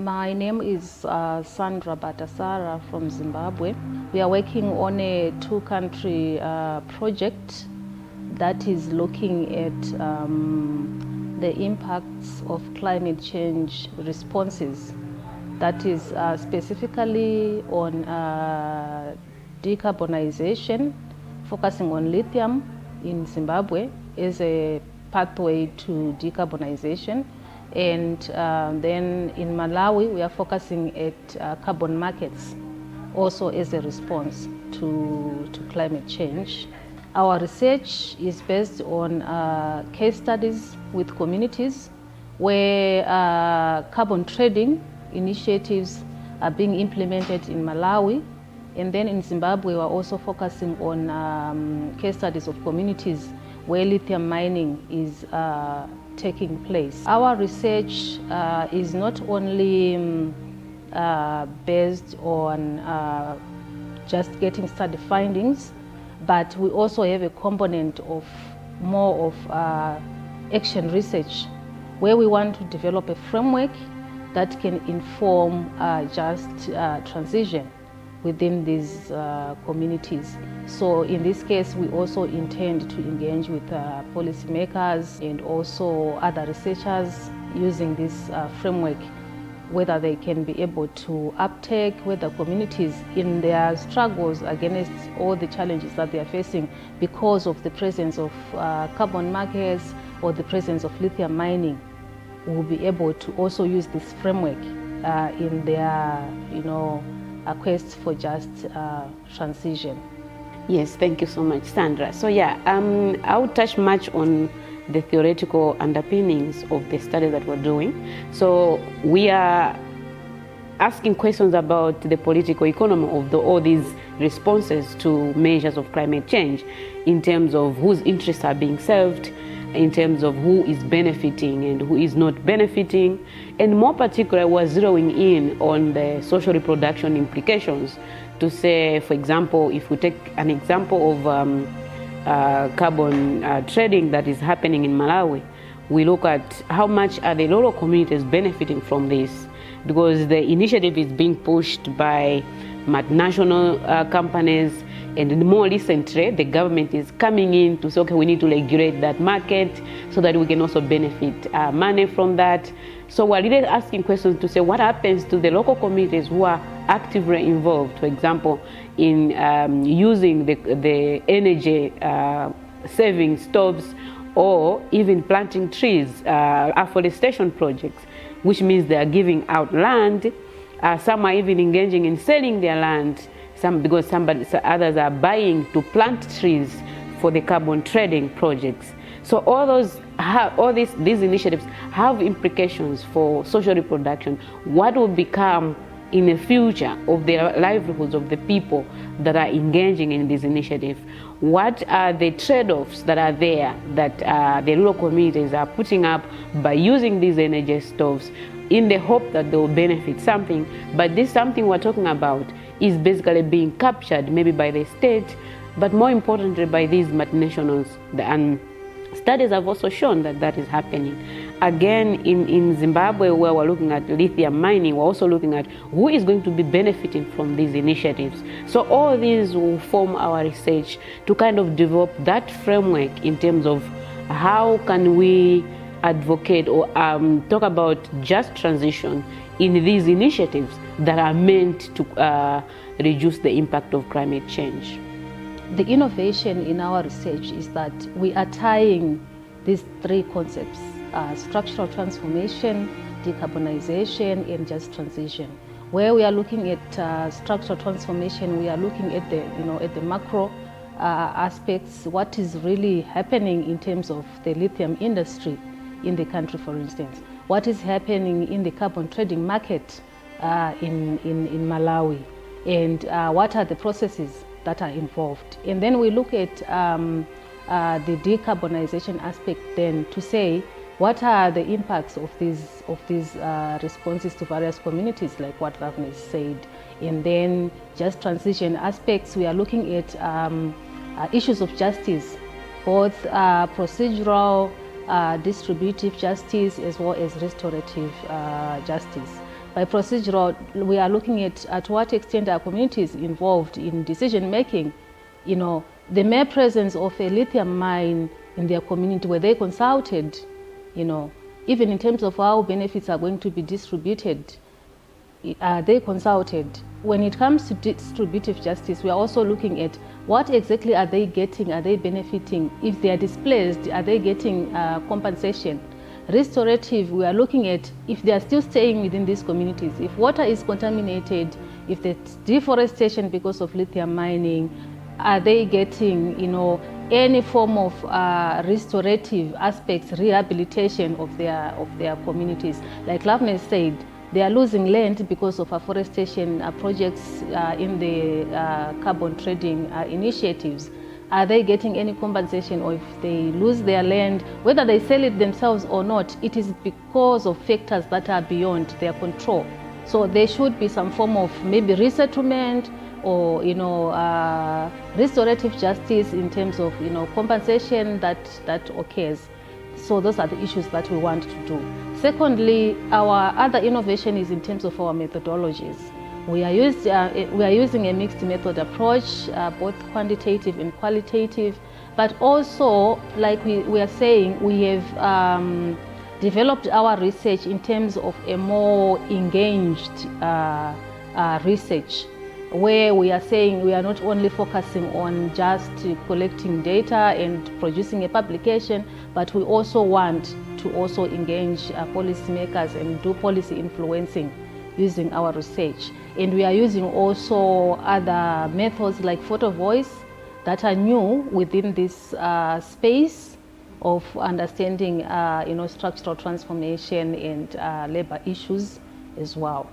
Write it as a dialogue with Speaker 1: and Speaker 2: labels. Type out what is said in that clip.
Speaker 1: My name is Sandra Batasara from Zimbabwe. We are working on a two-country project that is looking at the impacts of climate change responses. That is specifically on decarbonization, focusing on lithium in Zimbabwe as a pathway to decarbonization. And then in Malawi, we are focusing at carbon markets, also as a response to climate change. Our research is based on case studies with communities where carbon trading initiatives are being implemented in Malawi. And then in Zimbabwe, we're also focusing on case studies of communities where lithium mining is taking place. Our research is not only based on just getting study findings, but we also have a component of more of action research, where we want to develop a framework that can inform just transition within these communities. So in this case, we also intend to engage with policymakers and also other researchers using this framework, whether they can be able to uptake, whether communities in their struggles against all the challenges that they are facing because of the presence of carbon markets or the presence of lithium mining, will be able to also use this framework in their, a quest for just transition.
Speaker 2: Yes, thank you so much, Sandra. So yeah, I would touch much on the theoretical underpinnings of the study that we're doing. So we are asking questions about the political economy of all these responses to measures of climate change, in terms of whose interests are being served, in terms of who is benefiting and who is not benefiting. And more particularly, we're zeroing in on the social reproduction implications to say, for example, if we take an example of carbon trading that is happening in Malawi, we look at how much are the local communities benefiting from this, because the initiative is being pushed by multinational companies, and more recently the government is coming in to say, okay, we need to regulate that market so that we can also benefit money from that. So we're really asking questions to say, what happens to the local communities who are actively involved, for example, in using the energy saving stoves, or even planting trees, afforestation projects, which means they are giving out land. Some are even engaging in selling their land, because others are buying to plant trees for the carbon trading projects. So all these initiatives have implications for social reproduction. What will become in the future of the livelihoods of the people that are engaging in this initiative? What are the trade-offs that are there that the rural communities are putting up by using these energy stoves, in the hope that they will benefit something? But this something we're talking about is basically being captured maybe by the state, but more importantly by these multinationals. And studies have also shown that that is happening. Again, in Zimbabwe, where we're looking at lithium mining, we're also looking at who is going to be benefiting from these initiatives. So all these will form our research to kind of develop that framework in terms of how can we advocate or talk about just transition in these initiatives that are meant to reduce the impact of climate change.
Speaker 1: The innovation in our research is that we are tying these three concepts: structural transformation, decarbonization, and just transition. Where we are looking at structural transformation, we are looking at the macro aspects, what is really happening in terms of the lithium industry in the country, for instance. What is happening in the carbon trading market in Malawi, and what are the processes that are involved. And then we look at the decarbonization aspect then to say, what are the impacts of these responses to various communities, like what Ravne said. And then just transition aspects, we are looking at issues of justice, both procedural, distributive justice, as well as restorative justice. By procedural, we are looking at what extent are communities involved in decision making. You know, the mere presence of a lithium mine in their community, were they consulted? You know, even in terms of how benefits are going to be distributed, are they consulted? When it comes to distributive justice, we are also looking at what exactly are they getting, are they benefiting? If they are displaced, are they getting compensation? Restorative, we are looking at if they are still staying within these communities, if water is contaminated, if there's deforestation because of lithium mining, are they getting, you know, any form of restorative aspects, rehabilitation of their communities? Like Loveness said, they are losing land because of afforestation projects in the carbon trading initiatives. Are they getting any compensation? Or if they lose their land, whether they sell it themselves or not, it is because of factors that are beyond their control. So there should be some form of maybe resettlement or, you know, restorative justice in terms of, you know, compensation that occurs. So those are the issues that we want to do. Secondly, our other innovation is in terms of our methodologies. We are using a mixed method approach, both quantitative and qualitative, but also, like we are saying, we have developed our research in terms of a more engaged research, where we are saying we are not only focusing on just collecting data and producing a publication, but we also want to also engage policymakers and do policy influencing using our research. And we are using also other methods like photo voice that are new within this space of understanding, you know, structural transformation and labor issues as well.